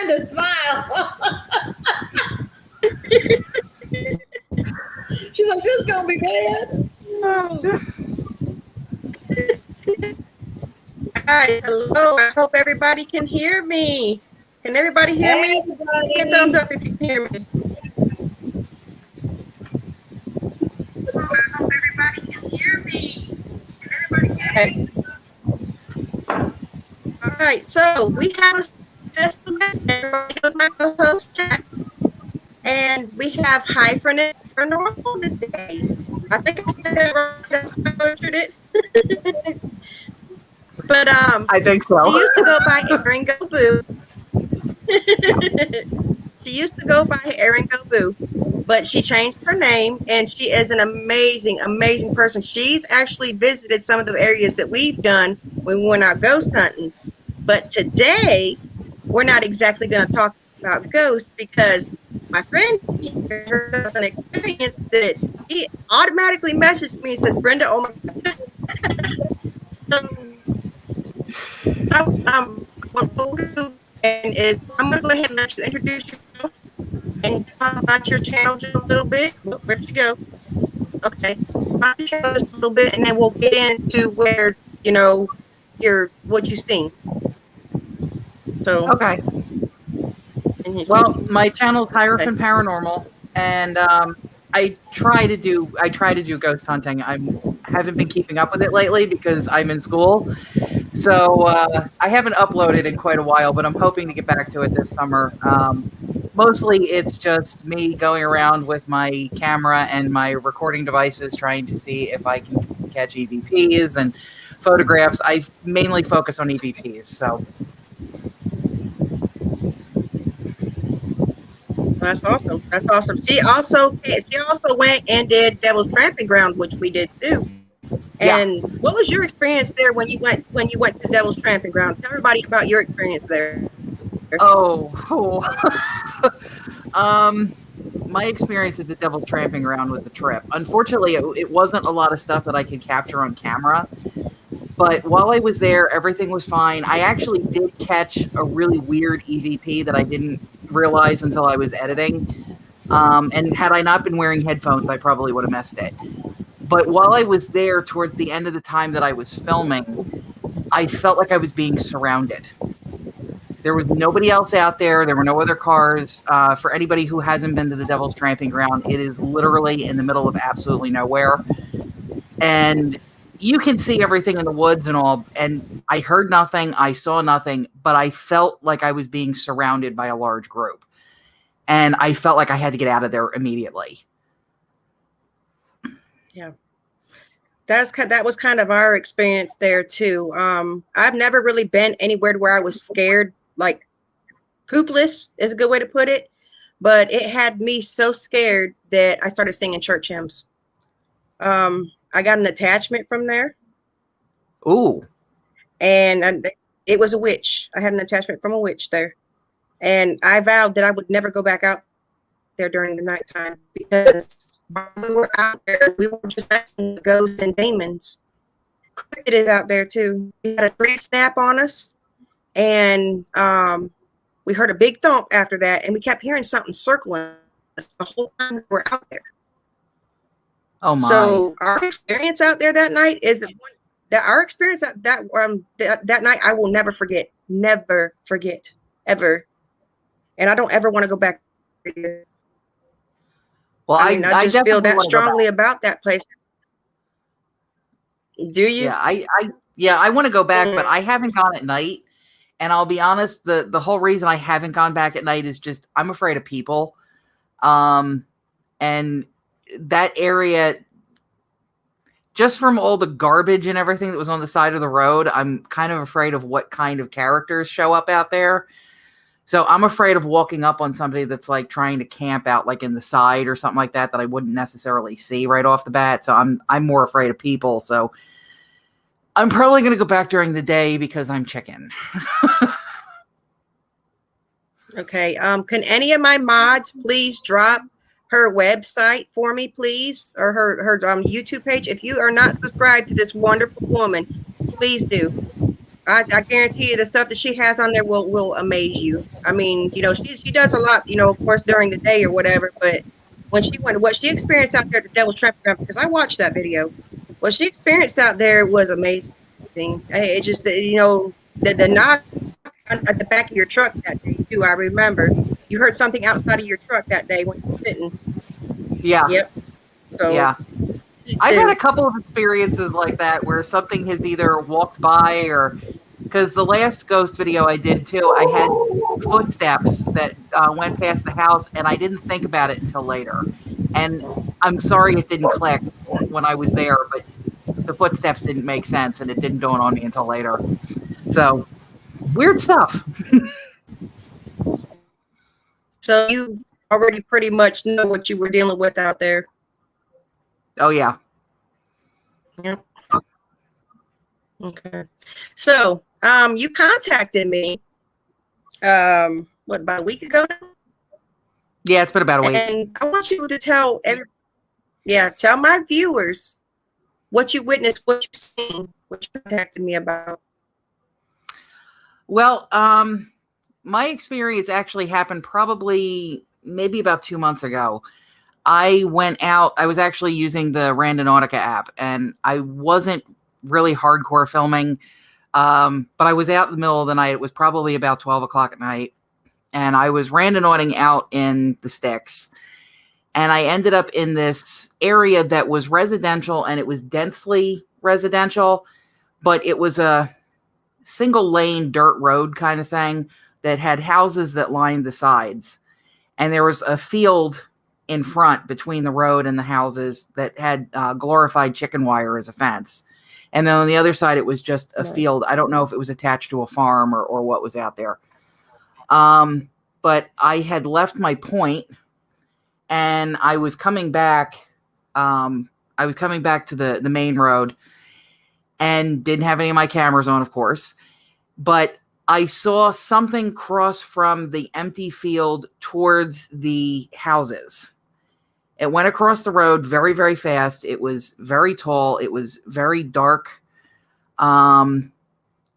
to smile. She's like, this is going to be bad. Oh. Hi, hello. I hope everybody can hear me. Can everybody hear me? Give me a thumbs up if you can hear me. I hope everybody can hear me. Can everybody hear me? All right, so we have a special guest. Everybody knows my co-host, Jack. And we have Hierophant Paranormal today. I think I said that right. That's what I butchered it. But I think so. She used to go by Erin Go Boo. She used to go by Erin Go Boo, but she changed her name, and she is an amazing, amazing person. She's actually visited some of the areas that we've done when we went out ghost hunting. But today, we're not exactly going to talk about ghosts because my friend here has an experience that he automatically messaged me and says, Brenda, oh my God. So, what we'll do is I'm going to go ahead and let you introduce yourself and talk about your channel just a little bit. Where'd you go? Okay. Talk your channel just a little bit, and then we'll get into where, you know, what you've seen. So. Okay. Well, my channel is Hierophant Paranormal, and I try to do ghost hunting. I haven't been keeping up with it lately because I'm in school, so I haven't uploaded in quite a while. But I'm hoping to get back to it this summer. Mostly, it's just me going around with my camera and my recording devices, trying to see if I can catch EVPs and photographs. I mainly focus on EVPs, so. That's awesome. That's awesome. She also went and did Devil's Tramping Ground, which we did too. And yeah. What was your experience there when you went to Devil's Tramping Ground? Tell everybody about your experience there. My experience at the Devil's Tramping Ground was a trip. Unfortunately, it wasn't a lot of stuff that I could capture on camera. But while I was there, everything was fine. I actually did catch a really weird EVP that I didn't realize until I was editing. And had I not been wearing headphones, I probably would have missed it. But while I was there, towards the end of the time that I was filming, I felt like I was being surrounded. There was nobody else out there. There were no other cars. For anybody who hasn't been to the Devil's Tramping Ground, it is literally in the middle of absolutely nowhere. And you can see everything in the woods and all, and I heard nothing, I saw nothing, but I felt like I was being surrounded by a large group. And I felt like I had to get out of there immediately. Yeah. That was kind of our experience there too. I've never really been anywhere where I was scared, like poopless is a good way to put it. But it had me so scared that I started singing church hymns. I got an attachment from there. Ooh. And it was a witch. I had an attachment from a witch there. And I vowed that I would never go back out there during the nighttime because while we were out there, we were just messing with ghosts and demons. Cryptid is out there too. We had a tree snap on us, and we heard a big thump after that, and we kept hearing something circling us the whole time we were out there. Oh my! So our experience out there that night is that our experience that night I will never forget, ever, and I don't ever want to go back. Well, I just feel that strongly about that place. Do you? Yeah, I want to go back, but I haven't gone at night. And I'll be honest, the whole reason I haven't gone back at night is just I'm afraid of people. And that area, just from all the garbage and everything that was on the side of the road, I'm kind of afraid of what kind of characters show up out there. So I'm afraid of walking up on somebody that's like trying to camp out like in the side or something like that I wouldn't necessarily see right off the bat. So I'm more afraid of people. So I'm probably going to go back during the day because I'm chicken. Okay. Can any of my mods please drop her website for me, please, or her YouTube page? If you are not subscribed to this wonderful woman, please do. I guarantee you the stuff that she has on there will amaze you. I mean, you know, she does a lot, you know, of course during the day or whatever, but when she went, what she experienced out there at the Devil's Tramping Ground, because I watched that video, what she experienced out there was amazing. It just, you know, the knock at the back of your truck that day too. I remember you heard something outside of your truck that day when you were sitting. Yeah. Yep. So Yeah. please I've had do. a couple of experiences like that where something has either walked by or because the last ghost video I did too, I had footsteps that went past the house and I didn't think about it until later. And I'm sorry it didn't click when I was there, but the footsteps didn't make sense and it didn't dawn on me until later. So weird stuff. So you already pretty much know what you were dealing with out there. Oh yeah. Yep. Okay. So you contacted me what, about a week ago now? Yeah, it's been about a week. And I want you to tell tell my viewers what you witnessed, what you seen, what you contacted me about. Well, my experience actually happened probably maybe about 2 months ago. I went out, I was actually using the Randonautica app and I wasn't really hardcore filming. But I was out in the middle of the night. It was probably about 12 o'clock at night. And I was randonauting out in the sticks. And I ended up in this area that was residential and it was densely residential, but it was a single lane dirt road kind of thing that had houses that lined the sides. And there was a field in front between the road and the houses that had glorified chicken wire as a fence. And then on the other side, it was just a field. I don't know if it was attached to a farm or what was out there. But I had left my point and I was coming back. I was coming back to the main road and didn't have any of my cameras on, of course. But I saw something cross from the empty field towards the houses. It went across the road very, very fast. It was very tall. It was very dark. And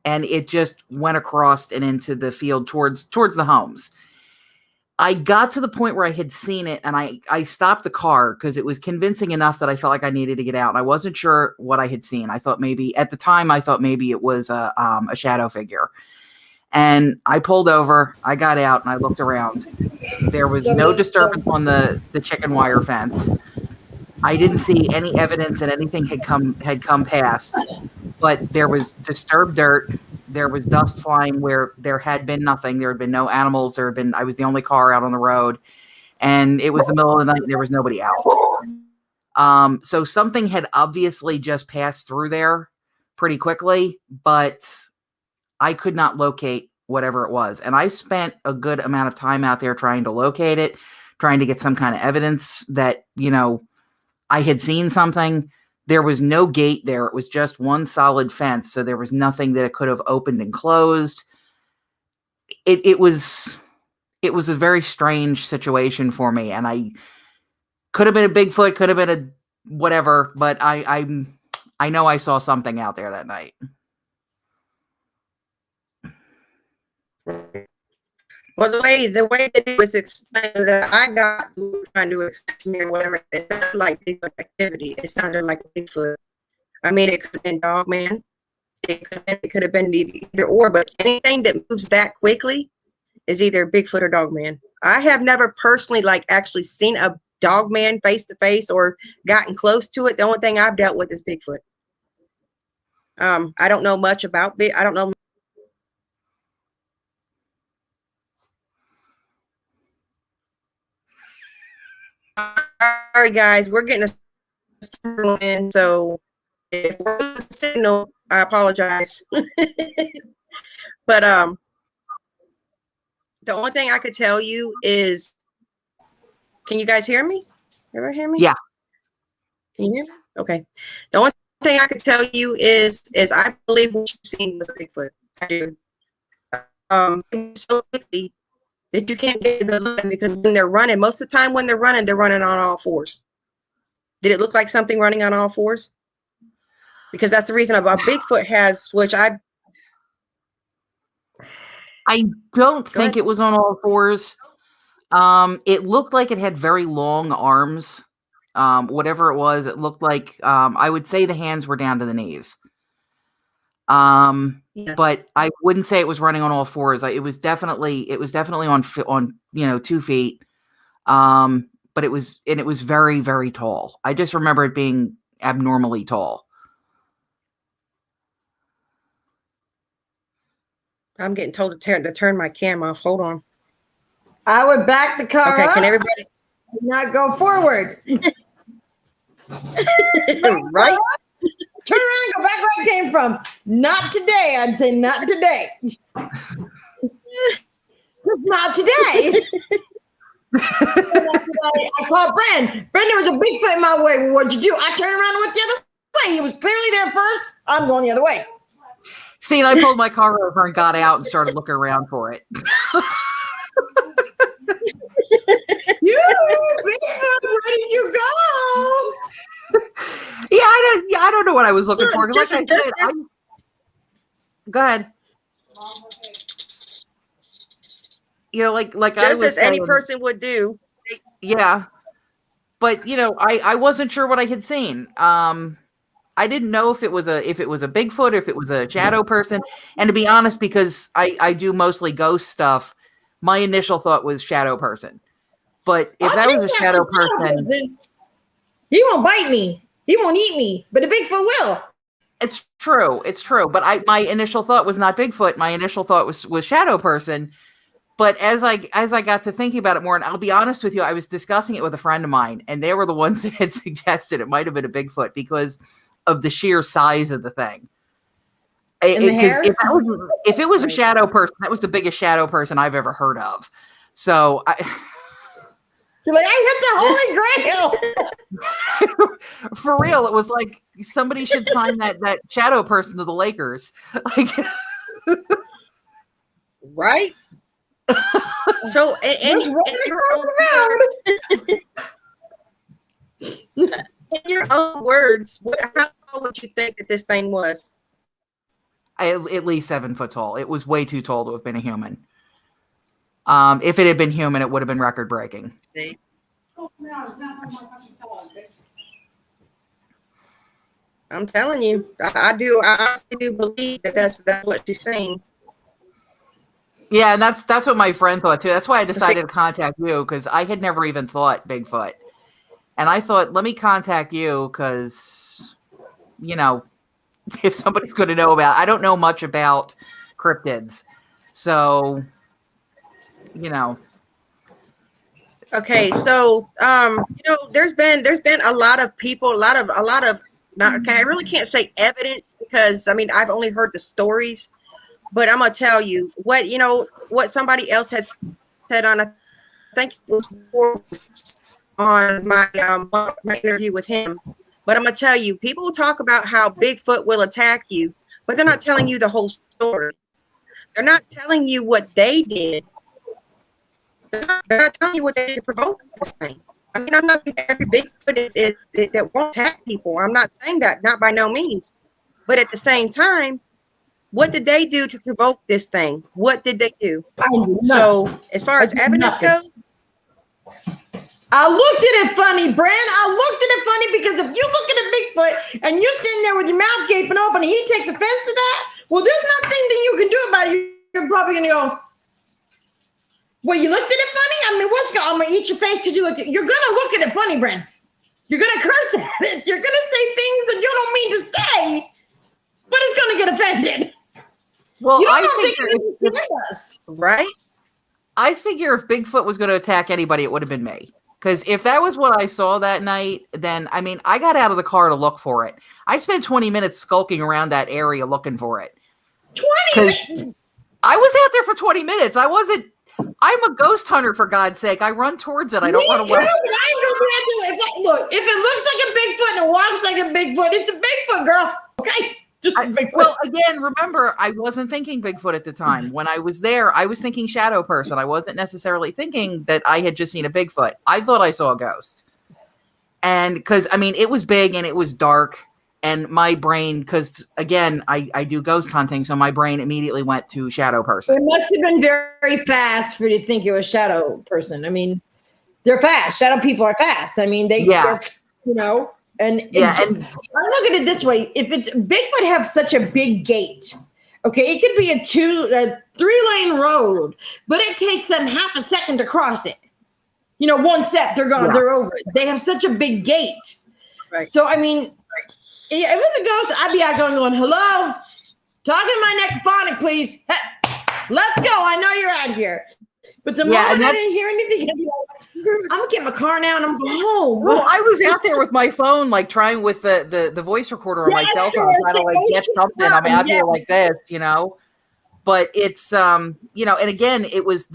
it just went across and into the field towards the homes. I got to the point where I had seen it and I stopped the car because it was convincing enough that I felt like I needed to get out. And I wasn't sure what I had seen. I thought maybe at the time, it was a shadow figure. And I pulled over, I got out and I looked around. There was no disturbance on the chicken wire fence. I didn't see any evidence that anything had come past, but there was disturbed dirt. There was dust flying where there had been nothing. There had been no animals. I was the only car out on the road, and it was the middle of the night. And there was nobody out. So something had obviously just passed through there pretty quickly, but I could not locate whatever it was. And I spent a good amount of time out there trying to locate it, trying to get some kind of evidence that, I had seen something. There was no gate there. It was just one solid fence. So there was nothing that it could have opened and closed. It was a very strange situation for me. And I could have been a Bigfoot, could have been a whatever, but I know I saw something out there that night. Well, the way that it was explained that I got trying to explain to me or whatever, it sounded like Bigfoot activity. It sounded like Bigfoot. I mean, it could have been Dogman. It could have been either or, but anything that moves that quickly is either Bigfoot or Dogman. I have never personally actually seen a Dogman face to face or gotten close to it. The only thing I've dealt with is Bigfoot. I don't know much about I don't know. Sorry, guys, we're getting a storm in, so if we're losing signal, I apologize. But the only thing I could tell you is, can you guys hear me? Ever hear me? Yeah. Can you hear me? Okay. The only thing I could tell you is I believe what you've seen was Bigfoot. I do. So quickly that you can't get a good look, because when they're running, most of the time when they're running on all fours. Did it look like something running on all fours? Because that's the reason about Bigfoot has, which I don't Go think ahead. it was on all fours. It looked like it had very long arms. Whatever it was, it looked like I would say the hands were down to the knees. Yeah. But I wouldn't say it was running on all fours. It was definitely on 2 feet. But it was very, very tall. I just remember it being abnormally tall. I'm getting told to turn my camera off. Hold on. I would back the car Okay, up can everybody and not go forward. right? Turn around and go back where I came from. Not today. I'd say not today. Not today. I called Brandon. Brandon, there was a Bigfoot in my way. Well, what'd you do? I turned around and went the other way. He was clearly there first. I'm going the other way. See, and I pulled my car over and got out and started looking around for it. You, Bigfoot, where did you go? I don't know what I was looking for. 'Cause Just- like I said, go ahead. You know, like I Just was as any saying, person would do. yeah. But I wasn't sure what I had seen. I didn't know if it was a Bigfoot or if it was a shadow person. And to be honest, because I do mostly ghost stuff, my initial thought was shadow person. But if that was a shadow person, he won't bite me. He won't eat me. But a Bigfoot will. it's true. It's true. But my initial thought was not Bigfoot. My initial thought was shadow person. But as I got to thinking about it more, and I'll be honest with you, I was discussing it with a friend of mine, and they were the ones that had suggested it might have been a Bigfoot because of the sheer size of the thing. Because if it was a shadow person, that was the biggest shadow person I've ever heard of. So you're like, I hit the Holy Grail. For real, it was like somebody should sign that shadow person to the Lakers. Like, right? So, in your own words, how tall would you think that this thing was? At least 7 foot tall. It was way too tall to have been a human. If it had been human, it would have been record breaking. I'm telling you, I honestly do believe that that's what she's saying. Yeah, and that's what my friend thought too. That's why I decided to contact you, because I had never even thought Bigfoot. And I thought, let me contact you because, if somebody's going to know about it. I don't know much about cryptids. So, Okay, so there's been a lot of people, a lot of not, I really can't say evidence because I've only heard the stories, but I'm gonna tell you what somebody else had said on, I think it was on my interview with him. But I'm gonna tell you, people talk about how Bigfoot will attack you, but they're not telling you the whole story. They're not telling you what they did. They're not telling you what they did to provoke this thing. I'm not saying every Bigfoot is that won't attack people. I'm not saying that, not by no means. But at the same time, what did they do to provoke this thing? What did they do? So as far as evidence goes, I looked at it funny, Brand. I looked at it funny because if you look at a Bigfoot and you're sitting there with your mouth gaping open and he takes offense to that, well, there's nothing that you can do about it. You're probably going to go, well, you looked at it funny? I'm going to eat your face because you looked at it. You're going to look at it funny, Brand. You're going to curse at it. You're going to say things that you don't mean to say, but it's going to get offended. Well, right? I figure if Bigfoot was going to attack anybody, it would have been me. Because if that was what I saw that night, then, I got out of the car to look for it. I spent 20 minutes skulking around that area looking for it. 20 minutes? I was out there for 20 minutes. I'm a ghost hunter, for God's sake. I run towards it. I don't run away. Look, if it looks like a Bigfoot and it walks like a Bigfoot, it's a Bigfoot, girl. Okay? Well, again, remember, I wasn't thinking Bigfoot at the time. When I was there, I was thinking shadow person. I wasn't necessarily thinking that I had just seen a Bigfoot. I thought I saw a ghost. And because, it was big and it was dark. And my brain, because again, I do ghost hunting, so my brain immediately went to shadow person. It must have been very fast for you to think it was shadow person. I mean, they're fast. Shadow people are fast. I mean, they're, you know, and I look at it this way. If it's Bigfoot have such a big gate, okay, it could be a 3-lane road, but it takes them half a second to cross it. You know, one step, they're gone, they're over it. They have such a big gate. Right. So, I mean, if it was a ghost, I'd be out going, hello? Talking to my necrophonic, please. Hey, let's go. I know you're out here. But the moment I didn't hear anything, I'd be like, I'm going to get my car now and I'm going home. Well, I was out there with my phone, like trying with the voice recorder on my cell phone, trying to like get something. I'm out here like this, you know. But it's, you know, and again, it was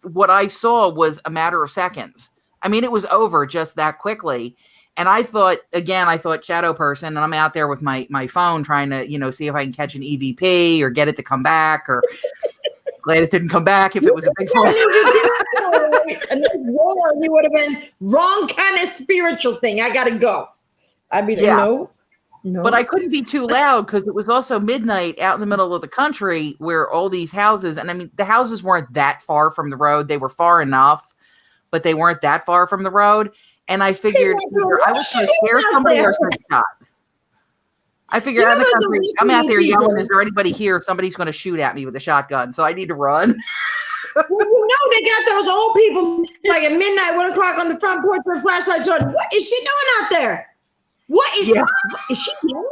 what I saw was a matter of seconds. I mean, it was over just that quickly. And I thought shadow person, and I'm out there with my phone trying to, you know, see if I can catch an EVP or get it to come back, or glad it didn't come back if it was a big phone. And roar, you would have been wrong kind of spiritual thing. I got to go. I mean, no. But I couldn't be too loud because it was also midnight out in the middle of the country where all these houses, and I mean, the houses weren't that far from the road. They were far enough, but they weren't that far from the road. And I figured I was going to scare somebody or get shot. I figured I'm out there yelling, is there anybody here? Somebody's going to shoot at me with a shotgun, so I need to run. Well, you know they got those old people like at midnight, 1 o'clock on the front porch with flashlights on. What is she doing out there? What is she doing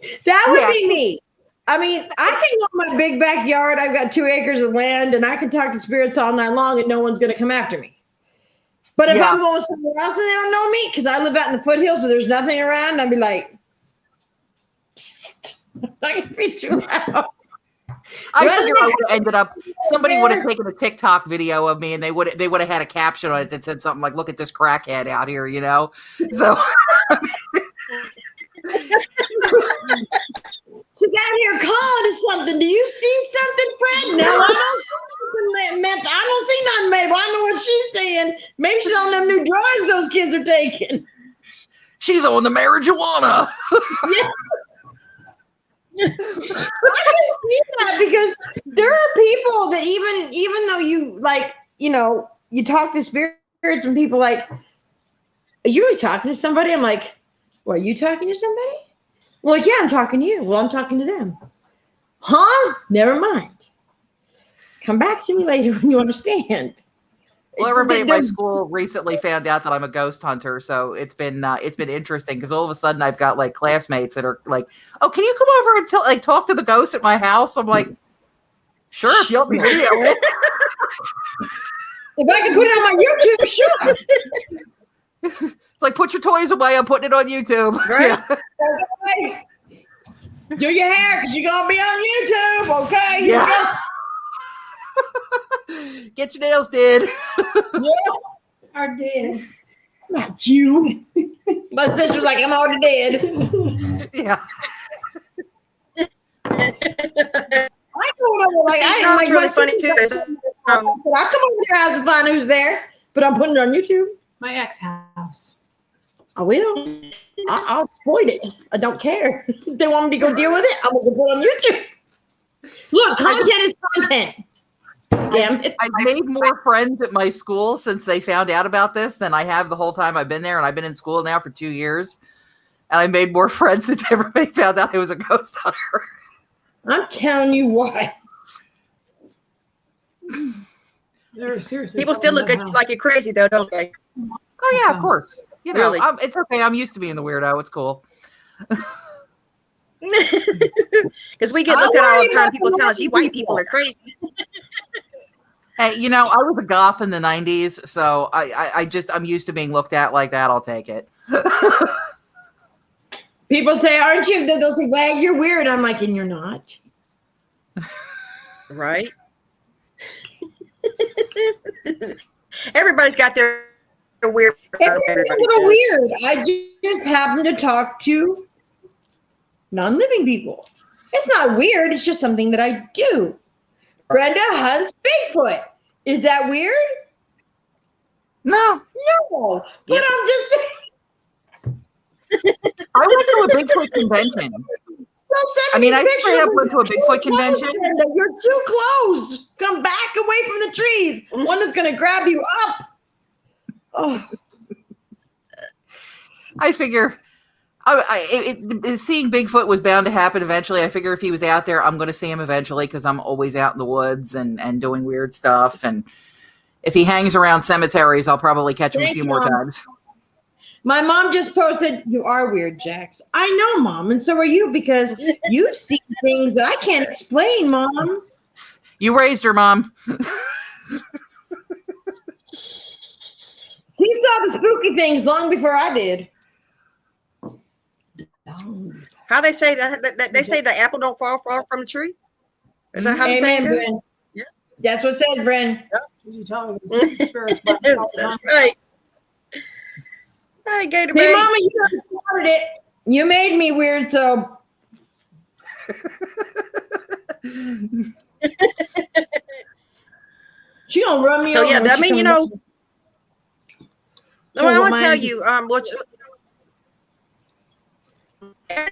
something? That would be me. I mean, I can go in my big backyard. I've got 2 acres of land, and I can talk to spirits all night long, and no one's going to come after me. But if I'm going somewhere else and they don't know me, because I live out in the foothills and there's nothing around, I'd be like, psst, I can be too loud. I figure I would have ended up, somebody would have taken a TikTok video of me and they would have had a caption on it that said something like, look at this crackhead out here, you know? So. She got here calling or something. Do you see something, Fred? No, I don't see nothing. I don't see nothing, Mabel. I know what she's saying. Maybe she's on them new drugs those kids are taking. She's on the marijuana. Yeah. I can see that because there are people that even though you like, you know, you talk to spirits and people like, are you really talking to somebody? I'm like, well, are you talking to somebody? Well, yeah, I'm talking to you. Well, I'm talking to them. Huh? Never mind. Come back to me later when you understand. Well, everybody at my school recently found out that I'm a ghost hunter, so it's been interesting because all of a sudden I've got like classmates that are like, "Oh, can you come over and talk to the ghost at my house?" I'm like, "Sure, if you'll be video it." If I can put it on my YouTube, sure. It's like, put your toys away. I'm putting it on YouTube. Right? Yeah. Do your hair because you're gonna be on YouTube, okay? Yeah. Get your nails did. Yeah, I did. Not you. My sister's like, I'm already dead. Yeah. I told her, like, I am like, really funny too. I'll come over to your house and find who's there, but I'm putting it on YouTube. My ex-house. I will. I'll exploit it. I don't care. If they want me to go deal with it, I'm gonna put it on YouTube. Look, content is content. Damn it. I've made more friends at my school since they found out about this than I have the whole time I've been there, and I've been in school now for 2 years. And I made more friends since everybody found out I was a ghost hunter. I'm telling you what. Seriously. People still look at you like you're crazy, though, don't they? Oh yeah, of course. You know, Really? It's okay. I'm used to being the weirdo. It's cool. Because we get looked at all the time. People tell us, you white people are crazy. Hey, you know, I was a goth in the 90s, so I'm used to being looked at like that. I'll take it. People say, aren't you? They'll say, well, you're weird. I'm like, and you're not. Right? Everybody's got their weird. It's a little weird. I just happen to talk to non-living people. It's not weird. It's just something that I do. Brenda hunts Bigfoot. Is that weird? No. No. But I'm just saying. I went to a Bigfoot convention. I mean, I straight up went to a Bigfoot convention. You're too close. Come back away from the trees. One is going to grab you up. Oh. I figure seeing Bigfoot was bound to happen eventually. I figure if he was out there, I'm going to see him eventually because I'm always out in the woods and doing weird stuff. And if he hangs around cemeteries, I'll probably catch him a few more times. My mom just posted, "You are weird, Jax." I know, Mom, and so are you because you've seen things that I can't explain, Mom. You raised her, Mom. She saw the spooky things long before I did. How they say that they say the apple don't fall far from the tree? Is that how the saying goes? Bren. Yeah. That's what it says, Bren. Yep. That's right. Hi, Gator Hey, Mama, you done started it. You made me weird, so. She gonna run me over. So yeah, I mean, you know. No, I want to tell you, what's my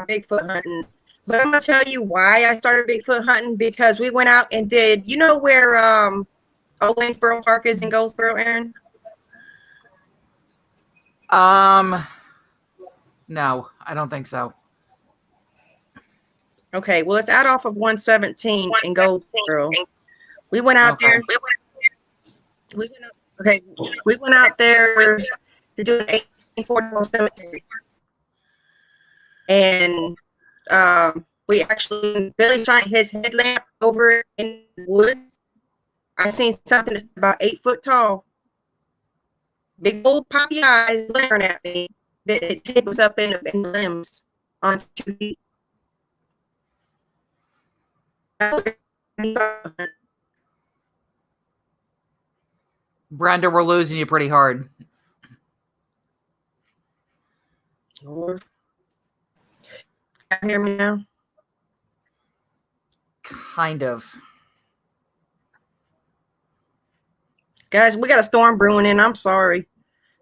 Bigfoot hunting, but I'm gonna tell you why I started Bigfoot hunting because we went out and did. You know where Old Waynesboro Park is in Goldsboro, Aaron? No, I don't think so. Okay, well, it's out off of 117 in Goldsboro. We went out there. We went out there to do an 1841 cemetery, and we actually Billy shined his headlamp over in the woods. I seen something that's about 8 foot tall. Big old poppy eyes glaring at me. His head was up in the limbs on 2 feet. Brenda, we're losing you pretty hard. Can you hear me now? Kind of. Guys, we got a storm brewing in. I'm sorry.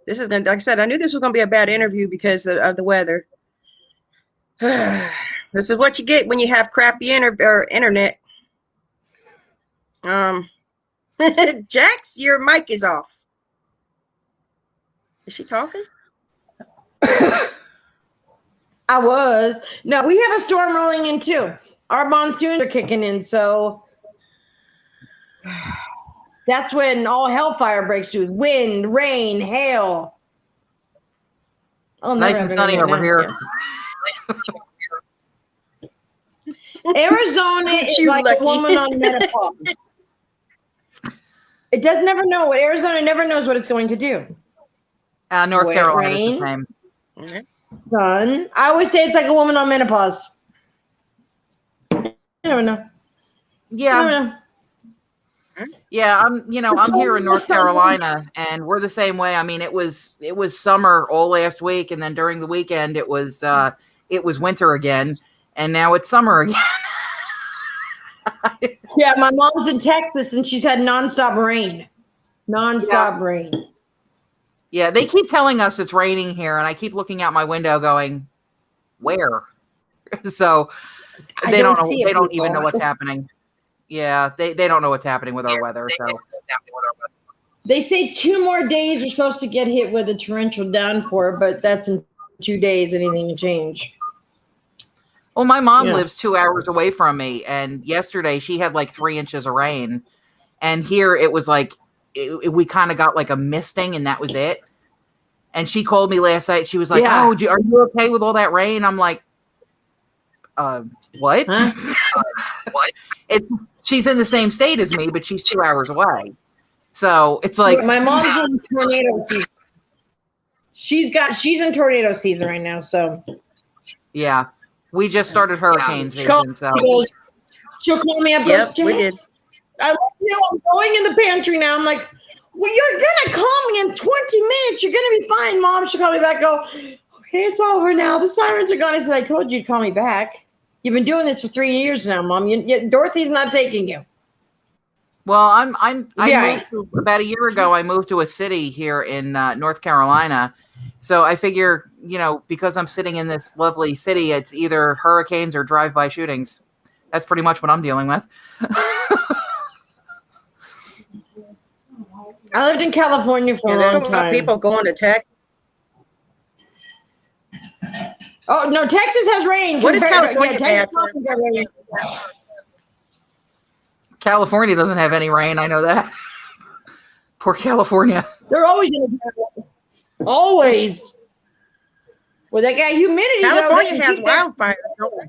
This is gonna, like I said, I knew this was gonna be a bad interview because of the weather. This is what you get when you have crappy internet. Jax, your mic is off. Is she talking? I was. No, we have a storm rolling in too. Our monsoons are kicking in, so that's when all hellfire breaks loose. Wind, rain, hail. It's nice and sunny over here. Arizona is like a woman on menopause. It does never know what Arizona never knows what it's going to do. North Carolina is the same. Sun. I always say it's like a woman on menopause. You never know. Yeah. Never know. Yeah, I'm here in North Carolina, and we're the same way. I mean, it was summer all last week, and then during the weekend it was winter again, and now it's summer again. Yeah, my mom's in Texas, and she's had nonstop rain. Rain. Yeah, they keep telling us it's raining here, and I keep looking out my window going, where? So they don't know. They don't even know what's happening. Yeah, they don't know what's happening with our weather. So they say 2 more days we're supposed to get hit with a torrential downpour, but that's in 2 days. Anything can change. Well, my mom lives 2 hours away from me, and yesterday she had like 3 inches of rain, and here it was like we kind of got like a misting, and that was it. And she called me last night. She was like, "Oh, are you okay with all that rain?" I'm like, what? Huh? What? She's in the same state as me, but she's 2 hours away. So it's like my mom's in tornado season. She's in tornado season right now. So yeah, we just started hurricane season. So she'll call me up. Yep, we did. I'm going in the pantry now. I'm like, well, you're gonna call me in 20 minutes. You're gonna be fine, Mom. She'll call me back. Go, okay, it's over now. The sirens are gone. I said, I told you to call me back. You've been doing this for 3 years now, Mom. Dorothy's not taking you. Well, I Yeah. moved about a year ago. I moved to a city here in North Carolina, so I figure, because I'm sitting in this lovely city, it's either hurricanes or drive-by shootings. That's pretty much what I'm dealing with. I lived in California for a There's a long lot of time. people going to Texas. Oh no, Texas has rain. What is compared to- California bad Texas for? also got rain. California doesn't have any rain. I know that. Poor California. They're always in the always. Well, they got humidity. California though, has keep that- wildfires, don't they?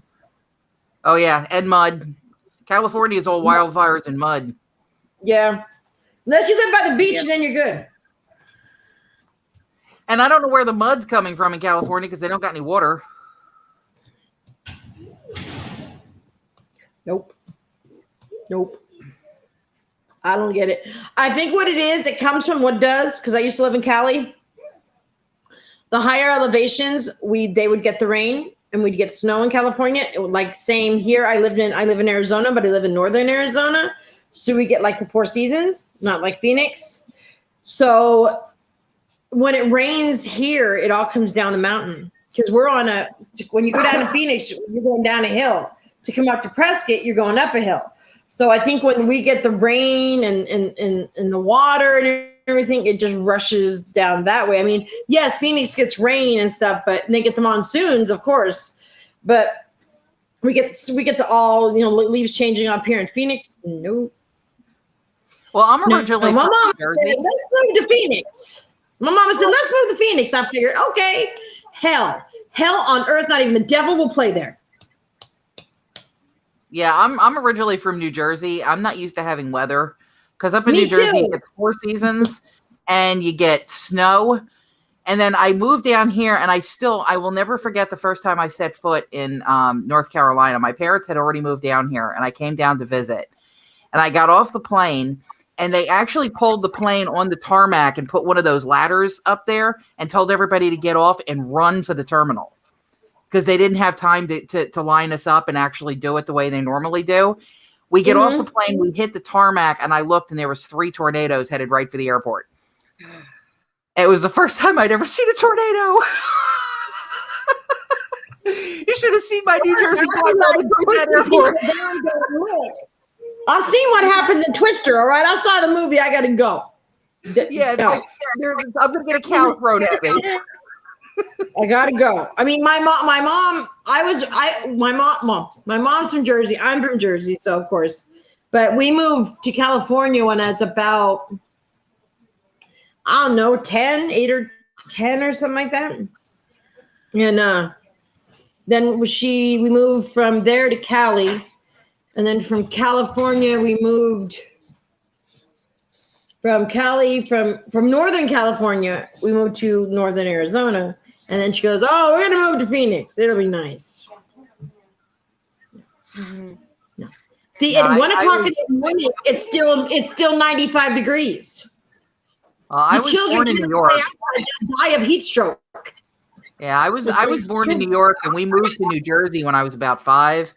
Oh yeah, and mud. California is all wildfires and mud. Yeah, unless you live by the beach, Yeah. and then you're good. And I don't know where the mud's coming from in California because they don't got any water. Nope. I don't get it. I think what it is, it comes from what does, because I used to live in Cali. The higher elevations, they would get the rain and we'd get snow in California. It would, like same here. I live in Arizona, but I live in northern Arizona. So we get like the 4 seasons, not like Phoenix. So when it rains here, it all comes down the mountain. Because when you go down to Phoenix, you're going down a hill. To come up to Prescott, you're going up a hill. So I think when we get the rain and the water and everything, it just rushes down that way. I mean, yes, Phoenix gets rain and stuff, but they get the monsoons, of course. But we get the all, leaves changing up here in Phoenix. No. Well, I'm originally My from mom New said, Jersey. let's move to Phoenix. My mama said, let's move to Phoenix. I figured, okay, hell on earth, not even the devil will play there. Yeah, I'm originally from New Jersey. I'm not used to having weather because up in Me New Jersey, too. you get 4 seasons and you get snow. And then I moved down here and I will never forget the first time I set foot in North Carolina. My parents had already moved down here and I came down to visit. And I got off the plane and they actually pulled the plane on the tarmac and put one of those ladders up there and told everybody to get off and run for the terminal. Because they didn't have time to line us up and actually do it the way they normally do. We get off the plane, we hit the tarmac, and I looked, and there was 3 tornadoes headed right for the airport. It was the first time I'd ever seen a tornado. You should have seen my New Jersey airport. I've seen what happens in Twister, all right? I saw the movie. I got to go. Yeah, No. I'm going to get a cow thrown at me. I gotta go. I mean, my mom's from Jersey. I'm from Jersey, so of course. But we moved to California when I was about, I don't know, 8 or 10 or something like that. And then we moved from there to Cali, and then from California we moved. From Cali, from Northern California, we moved to Northern Arizona. And then she goes, oh, we're going to move to Phoenix. It'll be nice. Mm-hmm. No. See, No, at 1 o'clock was- in the morning, it's still 95 degrees. I The was children born in can't New York. die of heat stroke. Yeah, I was born in New York, and we moved to New Jersey when I was about 5.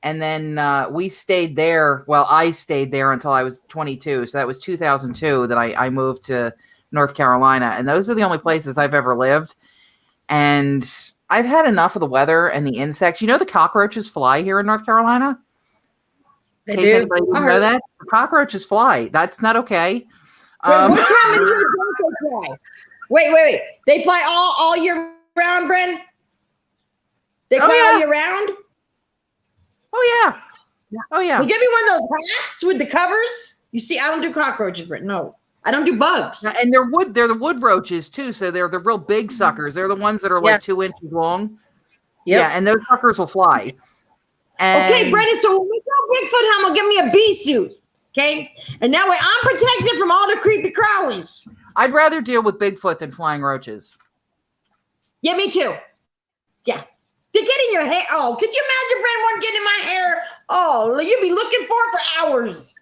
And then we stayed there. Well, I stayed there until I was 22. So that was 2002 that I moved to North Carolina. And those are the only places I've ever lived. And I've had enough of the weather and the insects. You know, the cockroaches fly here in North Carolina? They In case do. anybody didn't know that. The cockroaches fly. That's not okay. Wait, what time of year don't they fly? Wait. They fly all year round, Bren? They fly all year round? Oh, yeah. Oh, yeah. Well, give me one of those hats with the covers. You see, I don't do cockroaches, Bren. No, I don't do bugs. And they're the wood roaches, too. So they're the real big suckers. They're the ones that are like 2 inches long. Yep. Yeah, and those suckers will fly. And Okay, Brendan, so when we go Bigfoot hunt, give me a bee suit, okay? And that way I'm protected from all the creepy crawlies. I'd rather deal with Bigfoot than flying roaches. Yeah, me too. Yeah. They get in your hair. Oh, could you imagine Brendan one getting in my hair? Oh, you'd be looking for hours.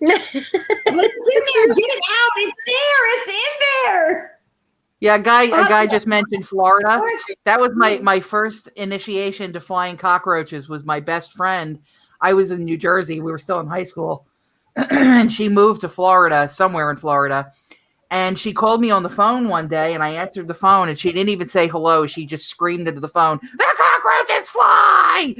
But it's in there. Get it out. It's there. It's in there. Yeah, a guy just mentioned Florida. That was my first initiation to flying cockroaches was my best friend. I was in New Jersey. We were still in high school. and she moved to Florida, somewhere in Florida. And she called me on the phone one day, and I answered the phone, and she didn't even say hello. She just screamed into the phone, "The cockroaches fly!"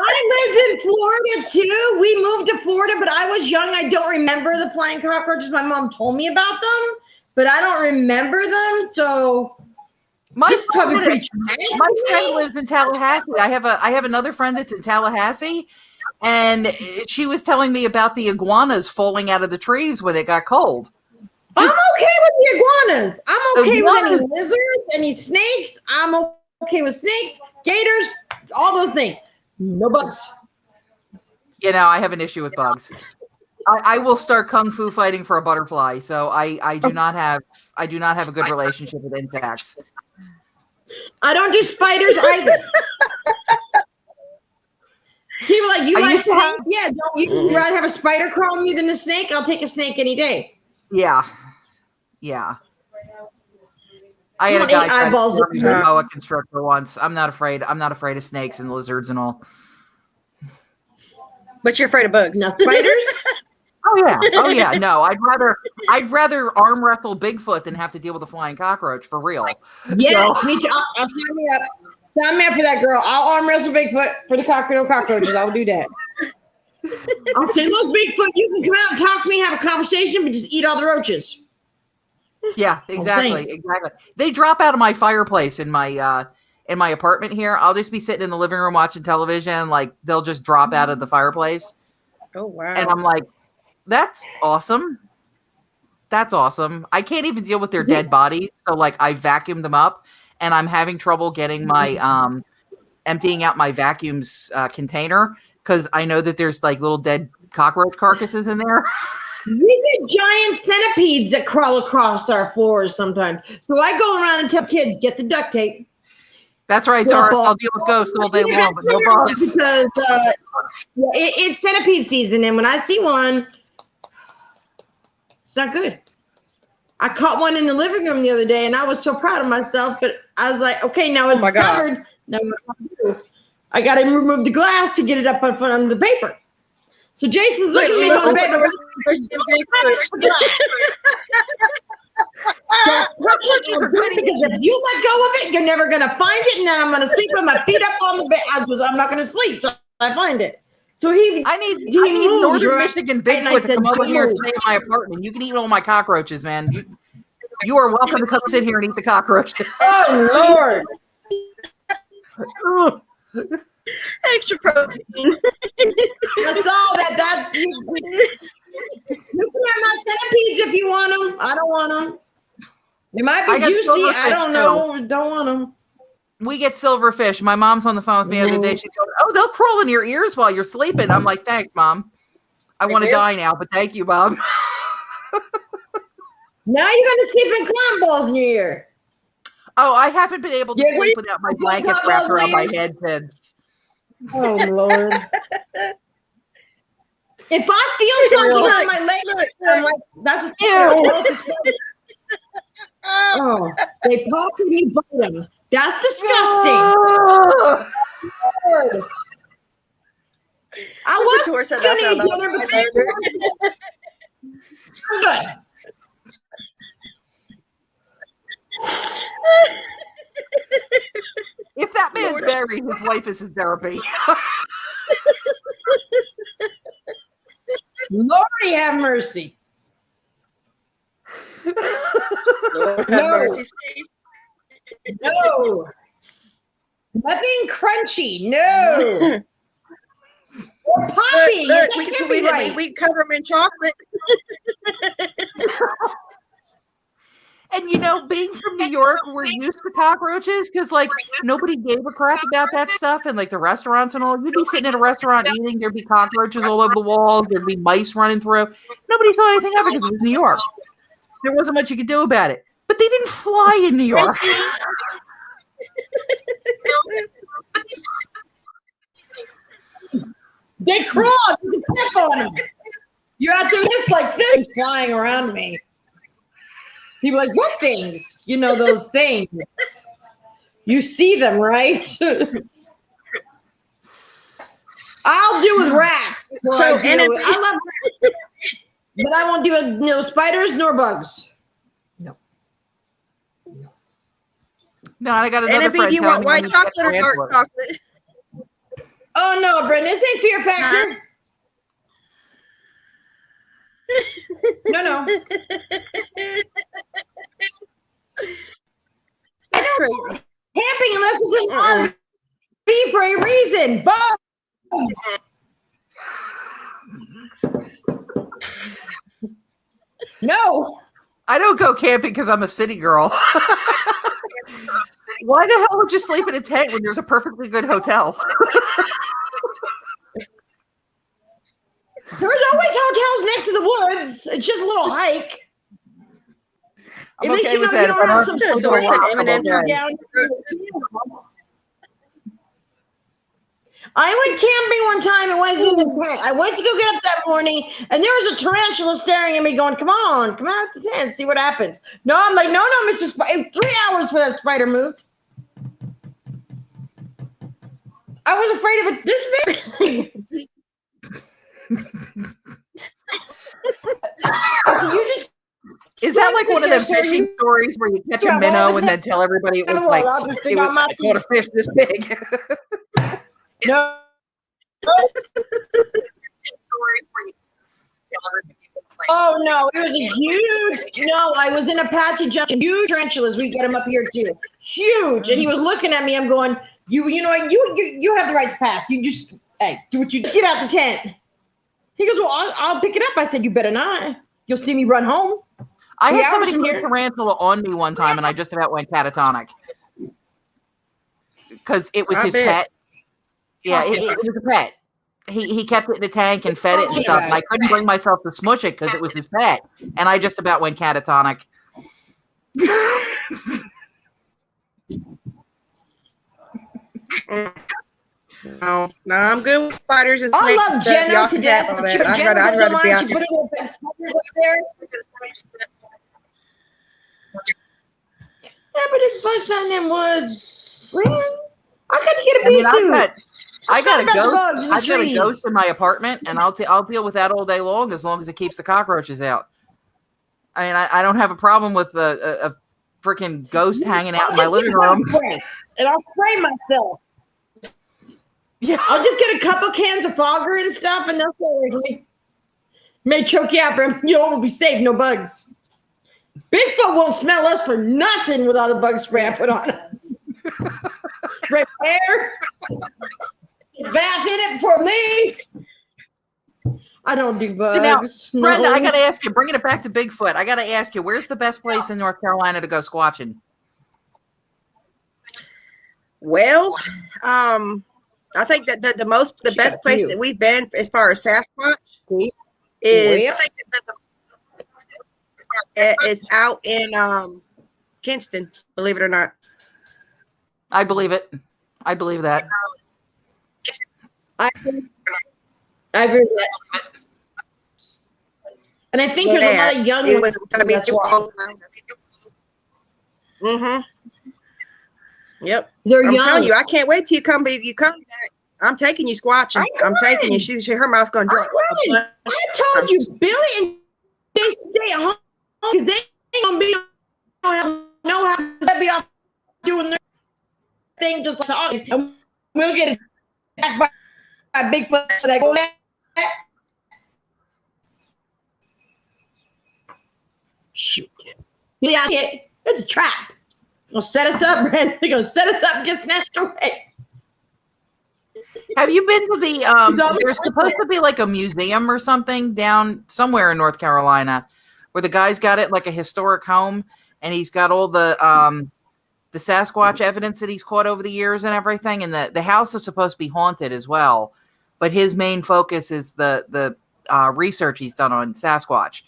I lived in Florida too. We moved to Florida, but I was young. I don't remember the flying cockroaches. My mom told me about them, but I don't remember them. So My this is probably friend, pretty traumatic. my friend lives in Tallahassee. I have another friend that's in Tallahassee, and she was telling me about the iguanas falling out of the trees when it got cold. I'm okay with the iguanas. I'm okay Iguanas. with any lizards, any snakes. I'm okay with snakes, gators, all those things. No bugs. You know, I have an issue with bugs. I will start kung fu fighting for a butterfly. So I do not have a good relationship with insects. I don't do spiders either. People like, you like snakes? Yeah, don't you rather have a spider crawl on you than a snake? I'll take a snake any day. Yeah. I had a guy try to be a boa constrictor once. I'm not afraid of snakes and lizards and all. But you're afraid of bugs. Now spiders? Oh yeah. No, I'd rather arm wrestle Bigfoot than have to deal with a flying cockroach for real. Yes, me too. I'll sign me up. Sign me up for that, girl. I'll arm wrestle Bigfoot for the cockroaches. I'll do that. I'll say, look, Bigfoot, you can come out and talk to me, have a conversation, but just eat all the roaches. Yeah, exactly. They drop out of my fireplace in my apartment here. I'll just be sitting in the living room watching television, like they'll just drop out of the fireplace. Oh wow. And I'm like, that's awesome. That's awesome. I can't even deal with their dead bodies, so like I vacuum them up, and I'm having trouble getting my emptying out my vacuums container because I know that there's like little dead cockroach carcasses in there. We get giant centipedes that crawl across our floors sometimes. So I go around and tell kids, get the duct tape. That's right, Doris. I'll deal with ghosts all day long, but no bugs. Because it's centipede season, and when I see one, it's not good. I caught one in the living room the other day, and I was so proud of myself. But I was like, okay, now it's covered. Now what do? I got to remove the glass to get it up on the paper. So Jason's looking at me on the bed. Because if you let go of it, you're never going to find it. And then I'm going to sleep with my feet up on the bed. I'm not going to sleep. So I find it. So I need Northern Michigan Bigfoot to come over here and stay in my apartment. You can eat all my cockroaches, man. You are welcome to come sit here and eat the cockroaches. Oh, Lord. Extra protein. I saw that. You can have my centipedes if you want them. I don't want them. They might be juicy. I don't know. Don't want them. We get silverfish. My mom's on the phone with me the other day. She's going, "Oh, they'll crawl in your ears while you're sleeping." I'm like, "Thanks, Mom. I want to die now, but thank you, Mom." Now you're going to sleep in clown balls in your ear. Oh, I haven't been able to sleep without my blankets wrapped around my head since. Oh, Lord. If I feel something on my leg, I'm like, that's a spider. Oh, they pop and you bite them. That's disgusting. Lord. I was skinny dinner, but I'm good. If that man's married, his wife is in therapy. Lordy have mercy. Lord have mercy, Steve. No. Nothing crunchy. No. Or poppy. Look, we cover them in chocolate. And you know, being from New York, we're used to cockroaches because like nobody gave a crap about that stuff, and like the restaurants and all. You'd be sitting in a restaurant eating, there'd be cockroaches all over the walls, there'd be mice running through. Nobody thought anything of it because it was New York. There wasn't much you could do about it. But they didn't fly in New York. They crawl. You can step on them. You're out there just like things flying around me. People are like, what things? You know those things. You see them, right? I'll do with rats. before I deal with. I love rats, but I won't deal with no spiders nor bugs. No, I got another NFB, friend. do you want white chocolate or dark chocolate? Oh no, Brendan, this ain't Fear Factor. No. That's crazy. Camping unless it's an RV for a reason. Bugs. No. I don't go camping because I'm a city girl. Why the hell would you sleep in a tent when there's a perfectly good hotel? There's always hotels next to the woods. It's just a little hike. I'm At least okay you with know that. you don't have some Doris and Eminem down. I went camping one time and was in the tent. I went to go get up that morning, and there was a tarantula staring at me going, come on out of the tent, see what happens. No, I'm like, no, Mr. Spider. 3 hours for that spider moved. I was afraid of it this big. So you just Is that like one of them fishing stories where you catch a minnow and then tell everybody it was like I caught a fish this big? No. Oh no, it was a huge. No, I was in Apache Junction. Huge tarantulas. We get them up here too. Huge, and he was looking at me. I'm going, you know, you have the right to pass. You just do what you get out the tent. He goes, well, I'll pick it up. I said, you better not. You'll see me run home. I had somebody put a tarantula on me one time, and I just about went catatonic because it was his pet. Yeah, it was a pet. He kept it in the tank and fed it and stuff, and I couldn't bring myself to smush it because it was his pet, and I just about went catatonic. No, I'm good with spiders and snakes. I love Jenna to death. I'd rather be out there. Yeah, but there's bugs on them woods. I got to get a bee suit. I got a ghost in my apartment, and I'll deal with that all day long as it keeps the cockroaches out. I mean, I don't have a problem with a freaking ghost hanging out in my living room. And I'll spray myself. Yeah, I'll just get a couple cans of fogger and stuff, and they'll say me. May choke you out, but you know, we'll be safe. No bugs. Bigfoot won't smell us for nothing with all the bug spray I put on us. Spray hair. Bath in it before me. I don't do bugs. So now, Brenda, I got to ask you, bringing it back to Bigfoot, I got to ask you, where's the best place in North Carolina to go squatching? Well, I think that the best place that we've been as far as Sasquatch is out in Kinston, believe it or not. I believe it. I believe that. I agree with that. And I think there's a lot of young ones. Yep. They're I'm young. telling you, I can't wait till you come back. I'm taking you squatching. I'm taking you. Her mouth's going to drop. I told you, Billy and they stay at home because they ain't going to be know how to be off doing their thing just like talking. And we'll get attacked by Bigfoot. So they go that. Shoot. Yeah, it's a trap. They'll set us up, Brent. They're going to set us up and get snatched away. Have you been to the, there's supposed to be like a museum or something down somewhere in North Carolina where the guy's got it like a historic home and he's got all the Sasquatch evidence that he's caught over the years and everything. And the house is supposed to be haunted as well. But his main focus is the research he's done on Sasquatch.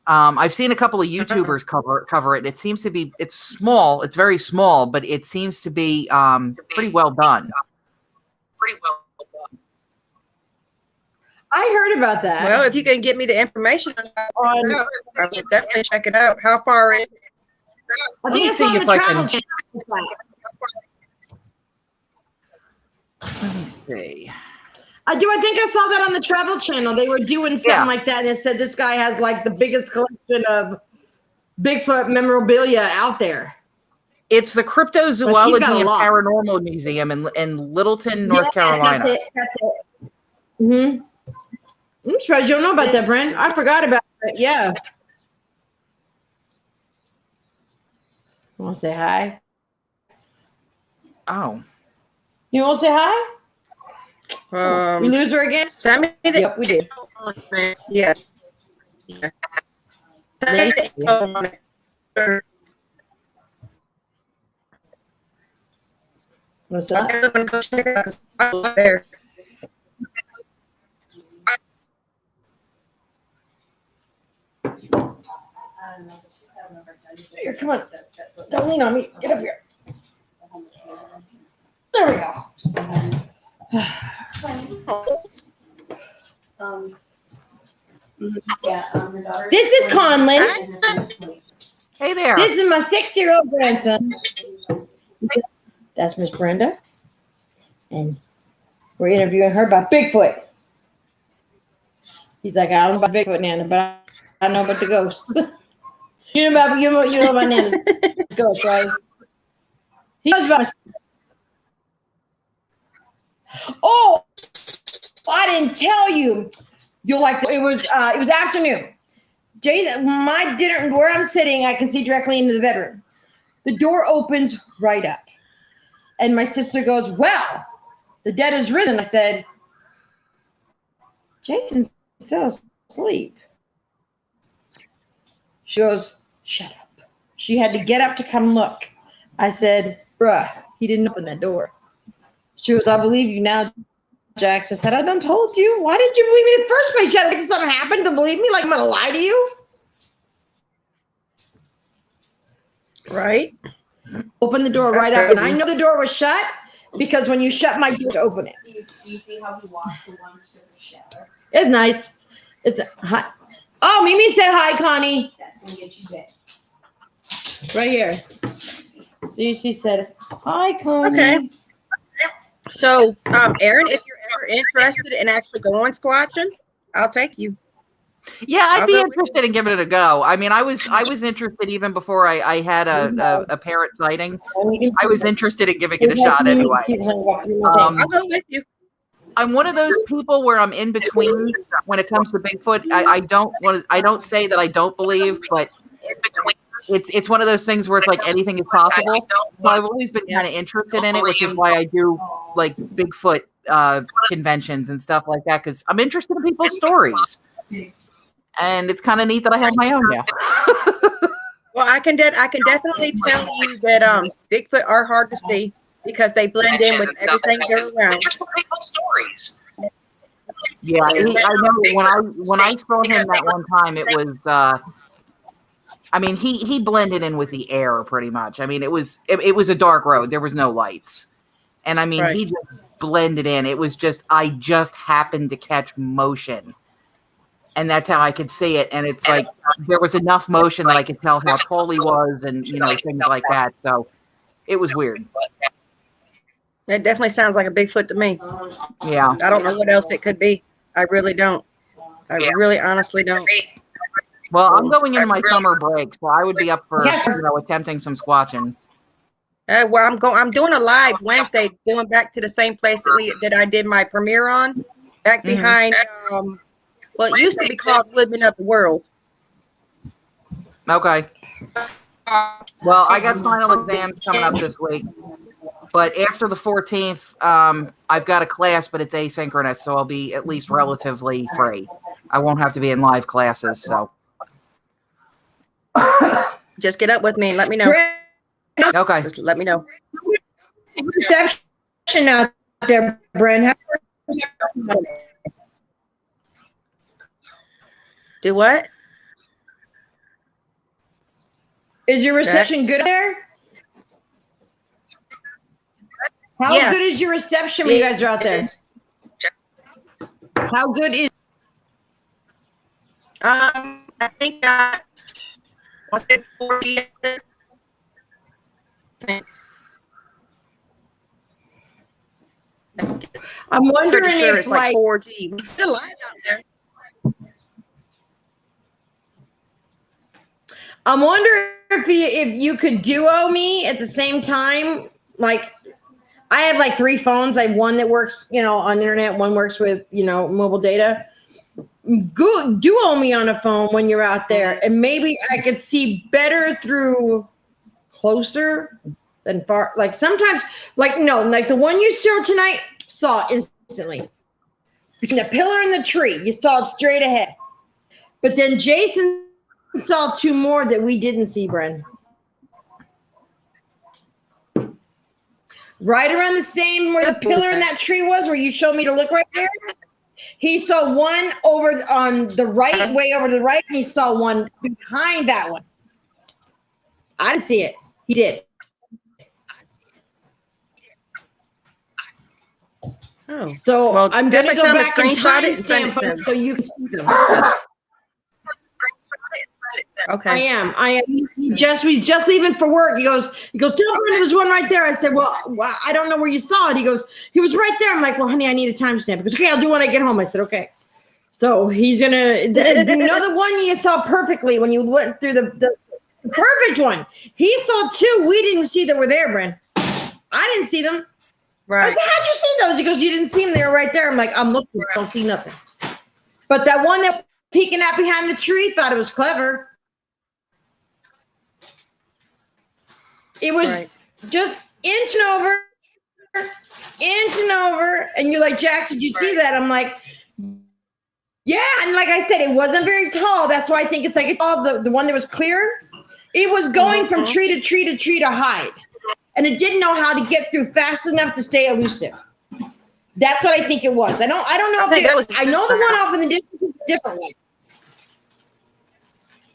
I've seen a couple of YouTubers cover it. It seems to be, it's small. It's very small, but it seems to be pretty well done. I heard about that. Well, if you can get me the information, I would definitely check it out. How far is it? I think it's on the Travel Channel. Let me see. I do. I think I saw that on the Travel Channel. They were doing something like that, and it said this guy has like the biggest collection of Bigfoot memorabilia out there. It's the Cryptozoology and Paranormal Museum in Littleton, North Carolina. That's it. That's it. Mm-hmm. I'm surprised you don't know about that, Brent. I forgot about it. Yeah. You want to say hi? Oh. You want to say hi? We lose her again? Send me the Yep, we did. Yes. Yeah. What's that? I'm gonna go check it out 'cause I'm up there. Here, come on. Don't lean on me. Get up here. There we go. This is Conlon. Hey there. This is my 6-year-old grandson. That's Miss Brenda. And we're interviewing her about Bigfoot. He's like, I don't know about Bigfoot, Nana, but I know about the ghosts. you know about Nana's ghost, right? He knows about. Oh, I didn't tell you. You'll like it was afternoon. My dinner, where I'm sitting, I can see directly into the bedroom. The door opens right up. And my sister goes, well, the dead has risen. I said, Jason's still asleep. She goes, shut up. She had to get up to come look. I said, bruh, he didn't open that door. She goes, I believe you now, Jax. I said, I done told you. Why didn't you believe me in the first place? You had to make something happen to believe me? Like I'm going to lie to you? Right. Open the door right up. And I know the door was shut because when you shut my door to open it. Do you see how he washed the one strip of shower? It's nice. It's hi. Oh, Mimi said hi, Connie. That's gonna get you bit. Right here. See, she said, hi, Connie. Okay. So, Aaron, if you're ever interested in actually going squatching, I'll take you. Yeah, I'd be interested in giving it a go. I mean, I was interested even before I had a parrot sighting. I was interested in giving it a shot anyway. I'll go with you. I'm one of those people where I'm in between when it comes to Bigfoot. I don't say that I don't believe, but it's one of those things where it's like anything is possible. So I've always been kind of interested in it, which is why I do like Bigfoot conventions and stuff like that, because I'm interested in people's stories. And it's kind of neat that I have my own now. Well, I can definitely tell you that Bigfoot are hard to see because they blend in with everything they're around. Yeah, I know when I saw him that one time, it was I mean, he blended in with the air pretty much. I mean, it was a dark road. There was no lights. And I mean, he just blended in. It was just I just happened to catch motion. And that's how I could see it. And it's like there was enough motion that I could tell how tall he was and, things like that. So it was weird. It definitely sounds like a Bigfoot to me. Yeah. I don't know what else it could be. I really don't. I really honestly don't. Well, I'm going into my summer break, so I would be up for attempting some squatching. Well, I'm doing a live Wednesday, going back to the same place that I did my premiere on, back behind. Well, it used to be called Woodman of the World. Okay. Well, I got final exams coming up this week, but after the 14th, I've got a class, but it's asynchronous, so I'll be at least relatively free. I won't have to be in live classes, so. Just get up with me and let me know. Okay. Just let me know. Reception out there, Brent. Do what? Is your reception good there? How good is your reception when you guys are out there? How good is? I think that's 40. I'm wondering Pretty sure if it's like 4G. We're still live out there. I'm wondering if you could duo me at the same time. Like, I have like 3 phones. I have one that works, on internet. One works with, mobile data. Go duo me on a phone when you're out there, and maybe I could see better through closer than far. Like sometimes, like the one you showed tonight, saw instantly between the pillar and the tree. You saw it straight ahead, but then Jason saw 2 more that we didn't see, Bren. Right around the same where the pillar in that tree was, where you showed me to look right there. He saw one over on the right, way over to the right, and he saw one behind that one. I didn't see it. He did. Oh, So well, I'm going to definitely go tell him to back and screenshot it and send it timestamp to them him. so you can see them. Okay. I am. He's just leaving for work. He goes, tell Brenda there's one right there. I said, well, I don't know where you saw it. He goes, he was right there. I'm like, well, honey, I need a timestamp. He goes, okay, I'll do when I get home. I said, okay. So he's going to, the one you saw perfectly when you went through the perfect one. He saw 2 we didn't see that were there, Bren. I didn't see them. Right. I said, how'd you see those? He goes, you didn't see them. They were right there. I'm like, I'm looking. I don't see nothing. But that one that peeking out behind the tree thought it was clever. It was just inching over, and you're like, Jax, did you see that? I'm like, yeah. And like I said, it wasn't very tall. That's why I think it's like the one that was clear. It was going from tree to tree to tree to hide, and it didn't know how to get through fast enough to stay elusive. That's what I think it was. I don't know if I know the one off in the distance is a different one.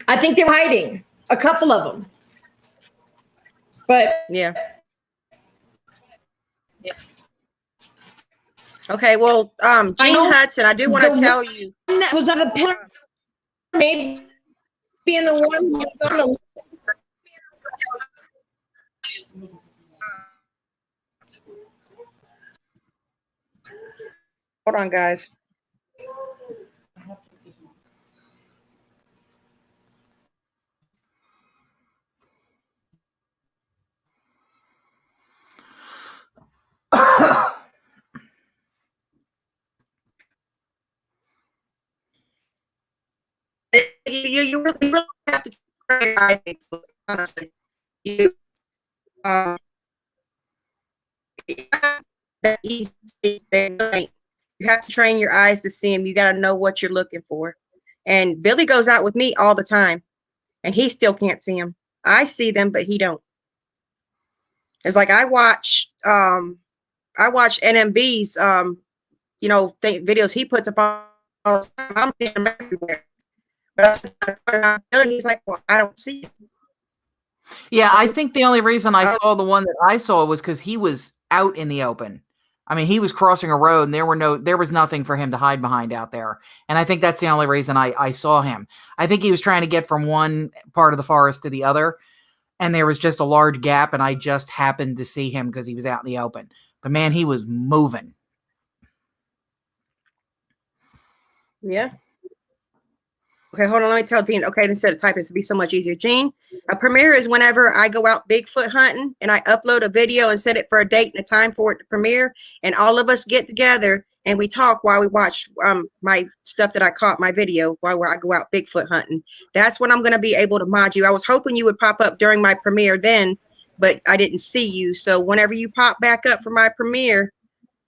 I think they were hiding, a couple of them. But yeah. Okay, well, Gene Hudson, I do want to tell you that was on the pillar, maybe being the one that's on the. Hold on, guys. You really have to train your eyes, honestly. You that easy thing. You have to train your eyes to see them. You got to know what you're looking for. And Billy goes out with me all the time, and he still can't see them. I see them, but he don't. It's like I watch NMB's videos he puts up all the time. I'm seeing them everywhere. But he's like, well, I don't see it. Yeah, I think the only reason I saw the one that I saw was because he was out in the open. I mean, he was crossing a road, and there was nothing for him to hide behind out there. And I think that's the only reason I saw him. I think he was trying to get from one part of the forest to the other, and there was just a large gap, and I just happened to see him because he was out in the open. But man, he was moving. Yeah. Okay, hold on. Let me tell Gene. Okay, instead of typing, it's to be so much easier. Gene, a premiere is whenever I go out Bigfoot hunting and I upload a video and set it for a date and a time for it to premiere, and all of us get together and we talk while we watch my stuff that I caught, my video while I go out Bigfoot hunting. That's when I'm going to be able to mod you. I was hoping you would pop up during my premiere then, but I didn't see you. So whenever you pop back up for my premiere,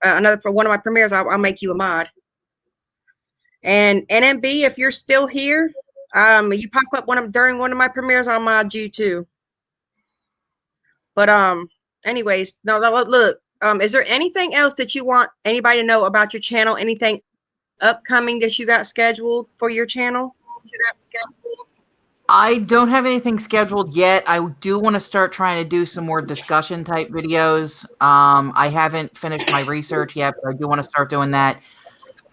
for one of my premieres, I'll make you a mod. And NMB, if you're still here, you pop up during one of my premieres, I'll mod you too. But anyways, no, look, is there anything else that you want anybody to know about your channel? Anything upcoming that you got scheduled for your channel? I don't have anything scheduled yet. I do want to start trying to do some more discussion type videos. I haven't finished my research yet, but I do want to start doing that.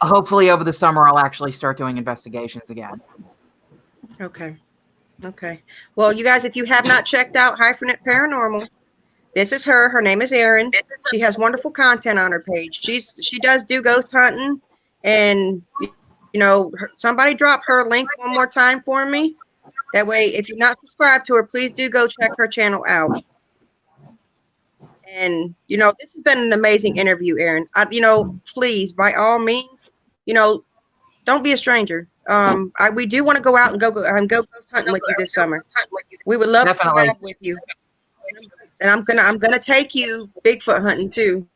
Hopefully over the summer, I'll actually start doing investigations again. Okay. Well, you guys, if you have not checked out Hierophant Paranormal, This is her. Her name is Erin. She has wonderful content on her page. She does do ghost hunting, and somebody drop her link one more time for me. That way, if you're not subscribed to her, please do go check her channel out. And this has been an amazing interview, Erin. Please, by all means, don't be a stranger. We do want to go out and go ghost hunting with you this summer. We would love Definitely. to have with you. And I'm gonna take you Bigfoot hunting too.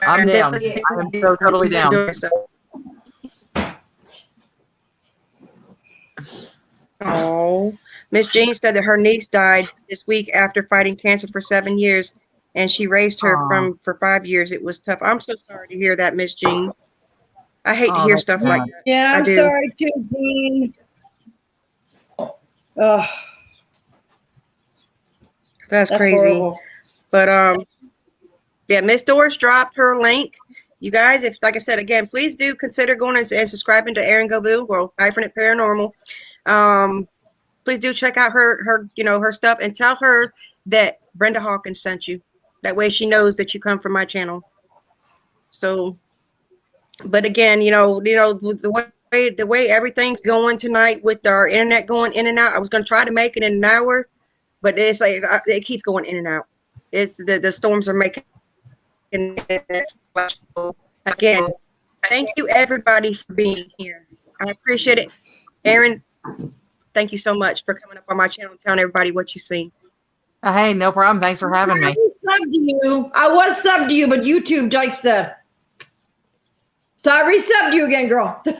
I'm down. I'm so totally down. Oh, Miss Jean said that her niece died this week after fighting cancer for 7 years, and she raised her for 5 years. It was tough. I'm so sorry to hear that, Miss Jean. I hate to hear that's stuff sad. like that. Yeah, I I'm do. sorry too, Dean. Oh, That's crazy. horrible. But yeah, Miss Doris dropped her link. You guys, if like I said again, please do consider going and subscribing to Erin Goville or Hierophant Paranormal. Please do check out her stuff and tell her that Brenda Hawkins sent you. That way she knows that you come from my channel. So, but again, the way everything's going tonight with our internet going in and out, I was going to try to make it in an hour, but it's like it keeps going in and out. It's the storms are making it. Again, thank you everybody for being here. I appreciate it. Erin, thank you so much for coming up on my channel and telling everybody what you've seen. Hey, no problem. Thanks for having me. I was subbed to you, but YouTube likes to. So I resubbed you again, girl. But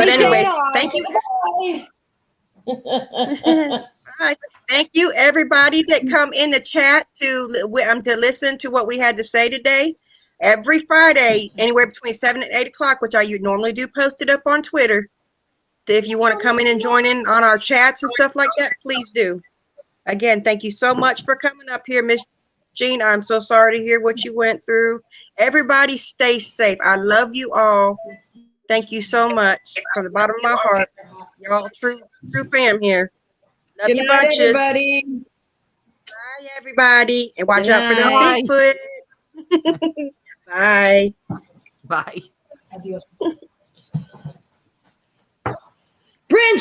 anyways, thank you. All right. Thank you, everybody that come in the chat to listen to what we had to say today. Every Friday, anywhere between 7 and 8 o'clock, which I normally do post it up on Twitter. If you want to come in and join in on our chats and stuff like that, please do. Again, thank you so much for coming up here, Miss Jean. I'm so sorry to hear what you went through. Everybody stay safe. I love you all. Thank you so much from the bottom of my heart. Y'all true fam here. Love Good you night, bunches. everybody. Bye, everybody. And watch Good out for those night. Bigfoot. Bye. Bye. Adios.